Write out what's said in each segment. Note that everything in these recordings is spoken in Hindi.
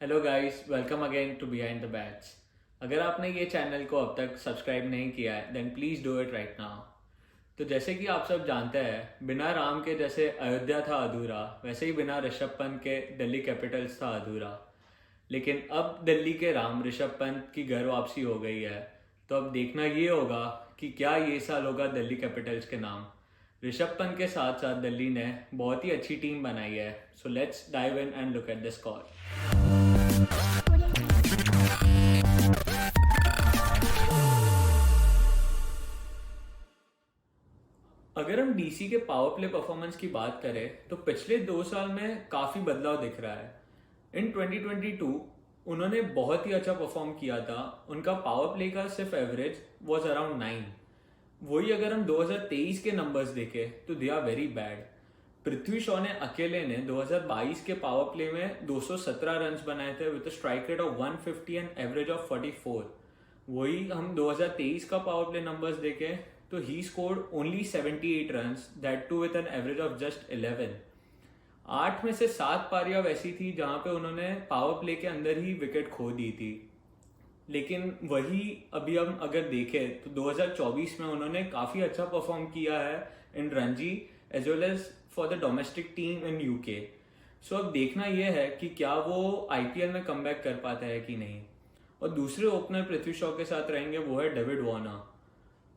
Hello guys, welcome again to behind the bats. अगर आपने ये चैनल को अब तक सब्सक्राइब नहीं किया है then please do it right now. तो जैसे कि आप सब जानते हैं, बिना राम के जैसे अयोध्या था अधूरा, वैसे ही बिना ऋषभ पंत के दिल्ली कैपिटल्स था अधूरा। लेकिन अब दिल्ली के राम ऋषभ पंत की घर वापसी हो गई है। तो अब देखना ये होगा कि क्या ये साल होगा दिल्ली कैपिटल्स के नाम। ऋषभ पंत के साथ साथ दिल्ली ने बहुत ही अच्छी टीम बनाई है। So let's dive in and look at the score. अगर हम डीसी के पावर प्ले परफॉर्मेंस की बात करें तो पिछले 2 साल में काफी बदलाव दिख रहा है। इन 2022 उन्होंने बहुत ही अच्छा परफॉर्म किया था। उनका पावर प्ले का सिर्फ एवरेज वाज अराउंड 9। वही अगर हम 2023 के नंबर्स देखें तो they are very bad. Prithvi Shaw ने अकेले ने 2022 के पावर प्ले में 217 रन्स बनाए थे with strike rate of 150 and average of 44। वही हम 2023 का पावर प्ले नंबर्स देखें तो he scored only 78 runs, that too with an average of just 11। 8 में से 7 पारियां वैसी थी जहां पे उन्होंने पावर प्ले के अंदर ही विकेट खो दी थी। लेकिन वही अभी हम अगर देखें तो 2024 में उन्होंने काफी अच्छा परफॉर्म किया है in Ranji as well as for the domestic team in UK. So अब देखना यह है कि क्या वो आईपीएल में कमबैक कर पाता है कि नहीं। और दूसरे ओपनर पृथ्वी शॉ के साथ रहेंगे, वो है David Warner.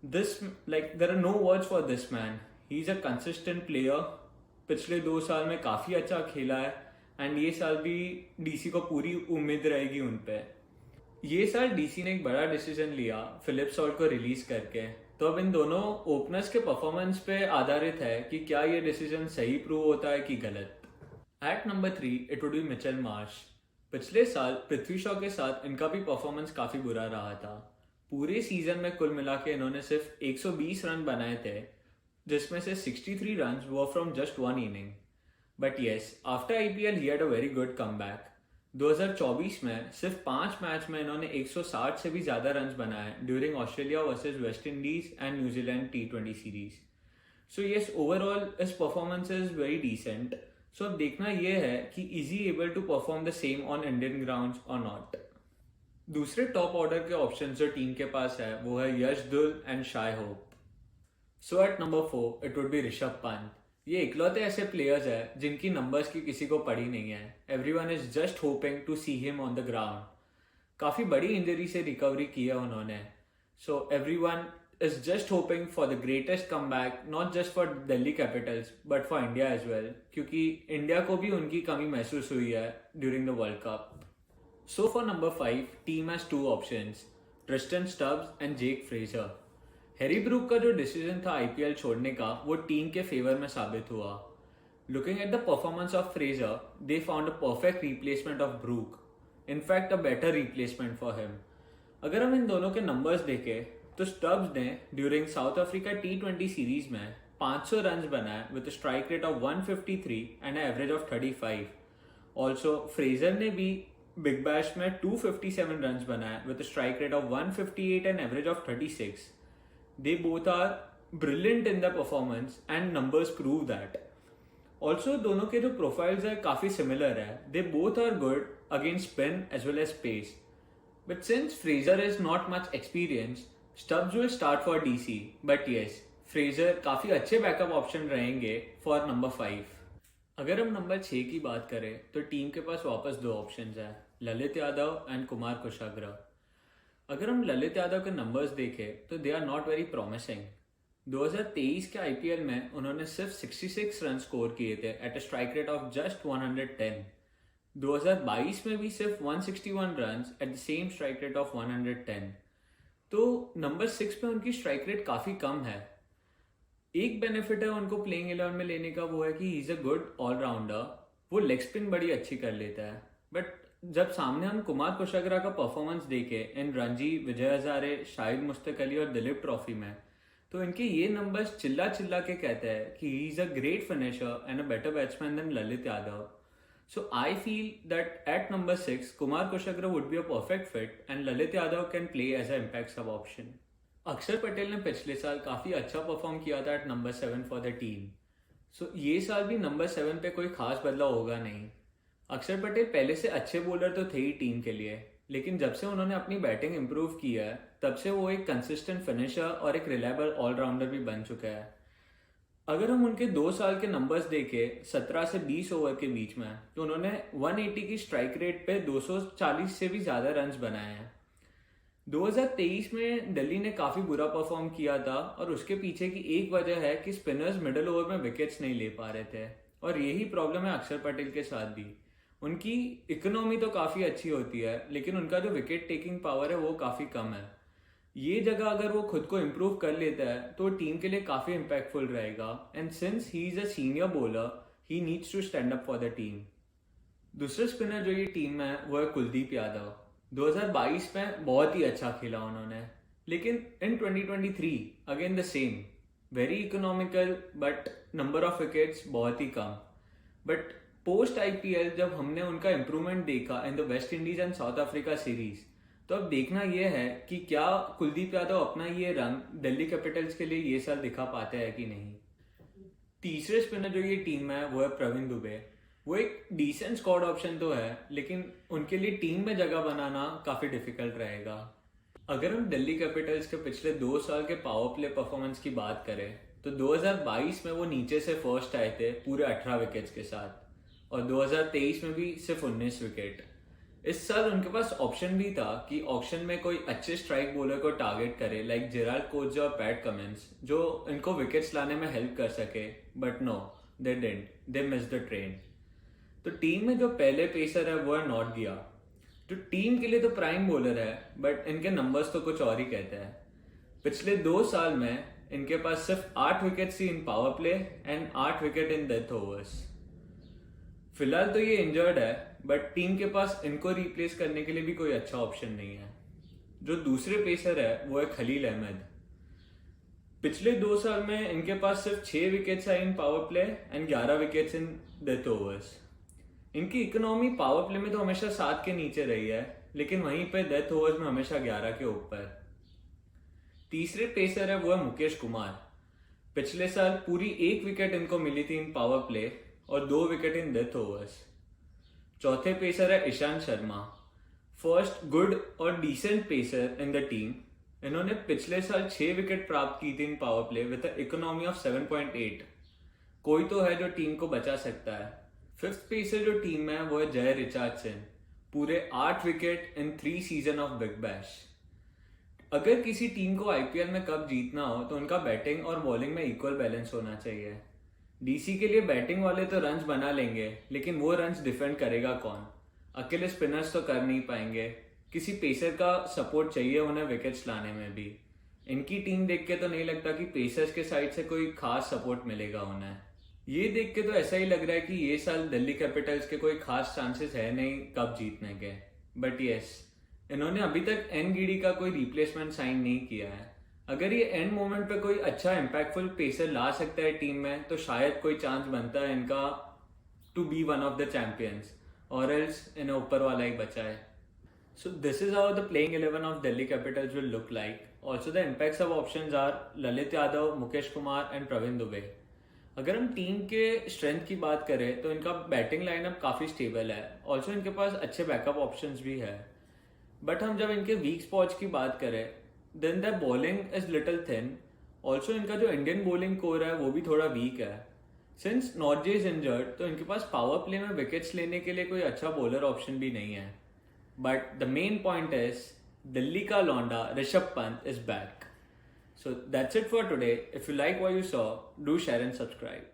This like there are no words for this man. He is a consistent player. पिछले 2 साल में काफी अच्छा खेला है एंड ये साल भी डीसी को पूरी उम्मीद रहेगी उन पे। ये साल डीसी ने एक बड़ा डिसीजन लिया फिलिप सॉल्ट को रिलीज करके। तो अब इन दोनों ओपनर्स के परफॉर्मेंस पे आधारित है कि क्या ये डिसीजन सही प्रूव होता है कि गलत। At number 3 it would be Mitchell Marsh. पिछले साल पृथ्वी शॉ के साथ इनका भी परफॉर्मेंस काफी बुरा रहा था। पूरे सीजन में कुल मिला के इन्होंने सिर्फ 120 रन बनाए थे, जिसमें से 63 run were from just one inning. But yes, after IPL he had a very good comeback. 2024 में सिर्फ 5 मैच में इन्होंने 160 से भी ज्यादा रन बनाए during Australia versus West Indies and New Zealand T20 series. So yes, overall इस परफॉर्मेंस इज वेरी डिसेंट। सो अब देखना यह है कि is he able to perform the same on Indian grounds और नॉट। दूसरे टॉप ऑर्डर के ऑप्शन जो टीम के पास है वो है यश दुल and Shai Hope. So eight number 4 it would B Rishabh Pant. ये इकलौते ऐसे प्लेयर्स है जिनकी नंबर्स की किसी को पड़ी नहीं है। Everyone is just hoping to see him on the ground. काफी बड़ी इंजरी से रिकवरी की है उन्होंने। So everyone is just hoping for the greatest comeback, not just for Delhi capitals but for India as well, क्योंकि इंडिया को भी उनकी कमी महसूस हुई है during the world cup. So for number 5 team has 2 options, Tristan Stubbs and Jake Fraser. Harry Brook का जो डिसीजन था आईपीएल छोड़ने का वो टीम के फेवर में साबित हुआ। Looking at the performance of Fraser, they found a perfect replacement of Brook, in fact a better replacement for him. अगर हम इन दोनों के नंबर्स देखें तो स्टब्स ने ड्यूरिंग साउथ अफ्रीका टी20 सीरीज में 500 रन बनाए with strike rate of 153 and average of 35। Also Fraser ने भी बिग बैश में 257 रन बनाए with strike rate of 158 and average of 36। They both are brilliant in their performance and numbers prove that. Also दोनों के जो profiles है काफी similar है। They both are good against spin as well as pace. But since Fraser is not much experienced, Stubbs will start for DC. But yes, Fraser काफी अच्छे बैकअप ऑप्शन रहेंगे for number 5। अगर हम नंबर 6 की बात करें तो टीम के पास वापस 2 ऑप्शंस हैं, ललित यादव एंड कुमार कुशाग्रा। अगर हम ललित यादव के नंबर्स देखें तो they are not very promising. 2023 के आईपीएल में उन्होंने सिर्फ 66 रन स्कोर किए थे at a strike rate of just 110। 2022 में भी सिर्फ 161 run at the same strike rate of 110। तो नंबर 6 पे उनकी स्ट्राइक रेट काफी कम है। एक बेनिफिट है उनको प्लेइंग 11 में लेने का, वो है कि he is a good all rounder. वो लेग स्पिन बड़ी अच्छी कर लेता है। बट जब सामने हम कुमार कुशाग्रा का परफॉर्मेंस देखे इन रणजी, विजय हजारे, शाहिद मुश्ताक अली और दिलीप ट्रॉफी में, तो इनके ये नंबर्स चिल्ला चिल्ला के कहते हैं कि he is a great finisher and a better batsman than Lalit Yadav. So I feel that at number 6 Kumar Kushagra would be a perfect fit and Lalit Yadav can play as a impact sub option. Axar Patel ने पिछले साल काफी अच्छा परफॉर्म किया था at number 7 for the team. So ये साल भी नंबर 7 पे कोई खास बदलाव होगा नहीं। अक्षर पटेल पहले से अच्छे बॉलर तो थे ही टीम के लिए, लेकिन जब से उन्होंने अपनी बैटिंग इंप्रूव की है तब से वो एक कंसिस्टेंट फिनिशर और एक रिलायबल ऑलराउंडर भी बन चुका है। अगर हम उनके 2 साल के नंबर्स देखें 17 से 20 ओवर के बीच में, तो उन्होंने 180 की स्ट्राइक रेट पे 240 से भी ज़्यादा रन्स बनाए हैं। 2023 में दिल्ली ने काफ़ी बुरा परफॉर्म किया था और उसके पीछे की एक वजह है कि स्पिनर्स मिडल ओवर में विकेट्स नहीं ले पा रहे थे, और यही प्रॉब्लम है अक्षर पटेल के साथ भी। उनकी इकोनॉमी तो काफ़ी अच्छी होती है, लेकिन उनका जो विकेट टेकिंग पावर है वो काफ़ी कम है। ये जगह अगर वो खुद को इम्प्रूव कर लेता है तो टीम के लिए काफ़ी इम्पैक्टफुल रहेगा, and since he is a senior bowler he needs to stand up for the team. दूसरा स्पिनर जो ये टीम में है वो है कुलदीप यादव। 2022 में बहुत ही अच्छा खेला उन्होंने, लेकिन इन 2023 again the same, very economical but number of wickets बहुत ही कम। बट पोस्ट आईपीएल जब हमने उनका इम्प्रूवमेंट देखा in the West Indies and south Africa series, तो अब देखना यह है कि क्या कुलदीप यादव अपना ये रंग दिल्ली कैपिटल्स के लिए ये साल दिखा पाते हैं कि नहीं। तीसरे स्पिनर जो ये टीम में है वो है प्रवीण दुबे। वो एक डिसेंट स्क्वाड ऑप्शन तो है, लेकिन उनके लिए टीम में जगह बनाना काफी डिफिकल्ट रहेगा। अगर हम दिल्ली कैपिटल्स के पिछले 2 साल के पावर प्ले परफॉर्मेंस की बात करें तो 2022 में वो नीचे से फर्स्ट आए थे पूरे 18 विकेट्स के साथ, और 2023 में भी सिर्फ 19 विकेट। इस साल उनके पास ऑप्शन भी था कि ऑक्शन में कोई अच्छे स्ट्राइक बॉलर को टारगेट करे लाइक जेराल्ड कोच और पैट कमिंस, जो इनको विकेट्स लाने में हेल्प कर सके, but no, they didn't, they miss the train. तो टीम में जो पहले पेसर है वो है नॉट गिया, जो टीम के लिए तो प्राइम बॉलर है, बट इनके नंबर्स तो कुछ और ही कहते हैं। पिछले 2 साल में इनके पास सिर्फ 8 विकेट्स थी in power play and 8 wicket in death overs. फिलहाल तो ये इंजर्ड है, बट टीम के पास इनको रिप्लेस करने के लिए भी कोई अच्छा ऑप्शन नहीं है। जो दूसरे पेसर है वो है खलील अहमद। पिछले 2 साल में इनके पास सिर्फ 6 विकेट्स आए in power play and 11 wickets in death overs. इनकी इकोनॉमी पावर प्ले में तो हमेशा 7 के नीचे रही है, लेकिन वहीं पे डेथ ओवर्स में हमेशा 11 के ऊपर। तीसरे पेसर है वो है मुकेश कुमार। पिछले साल पूरी 1 विकेट इनको मिली थी इन पावर प्ले और 2 विकेट इन डेथ ओवर्स। चौथे पेसर है ईशांत शर्मा, फर्स्ट गुड और decent pacer in the team. इन्होंने पिछले साल 6 विकेट प्राप्त की थी in power play with economy of 7.8। कोई तो है जो टीम को बचा सकता है। फिफ्थ पेसर जो टीम में है वो है जय रिचार्डसन, पूरे 8 wicket in 3 season of big bash. अगर किसी टीम को आईपीएल में कप जीतना हो तो उनका बैटिंग और बॉलिंग में इक्वल बैलेंस होना चाहिए। डीसी के लिए बैटिंग वाले तो रन्स बना लेंगे, लेकिन वो रन्स डिफेंड करेगा कौन? अकेले स्पिनर्स तो कर नहीं पाएंगे, किसी पेसर का सपोर्ट चाहिए उन्हें विकेट्स लाने में भी। इनकी टीम देख के तो नहीं लगता कि पेसर्स के साइड से कोई खास सपोर्ट मिलेगा उन्हें। ये देख के तो ऐसा ही लग रहा है कि ये साल दिल्ली कैपिटल्स के कोई खास चांसेस है नहीं कप जीतने के। बट यस, इन्होंने अभी तक एन गिडी का कोई रिप्लेसमेंट साइन नहीं किया है। अगर ये एंड मोमेंट पे कोई अच्छा इम्पैक्टफुल पेसर ला सकता है टीम में, तो शायद कोई चांस बनता है इनका to be one of the champions, और एल्स इन्हें ऊपर वाला ही बचा है। So this is how the playing 11 of Delhi capitals will look like. Also the impacts of options are Lalit Yadav, Mukesh Kumar and Pravin Dubey. अगर हम टीम के स्ट्रेंथ की बात करें तो इनका बैटिंग लाइनअप काफी स्टेबल है। ऑल्सो इनके पास अच्छे बैकअप ऑप्शंस भी है। बट हम जब इनके वीक स्पॉट्स की बात करें then the bowling is little thin. Also इनका जो इंडियन बॉलिंग कोर है वो भी थोड़ा वीक है। सिंस नॉर्जे इज इंजर्ड तो इनके पास पावर प्ले में विकेट्स लेने के लिए कोई अच्छा बॉलर ऑप्शन भी नहीं है। But the main point is Delhi का लौंडा Rishabh Pant is back. So that's it for today. If you like what you saw, do share and subscribe.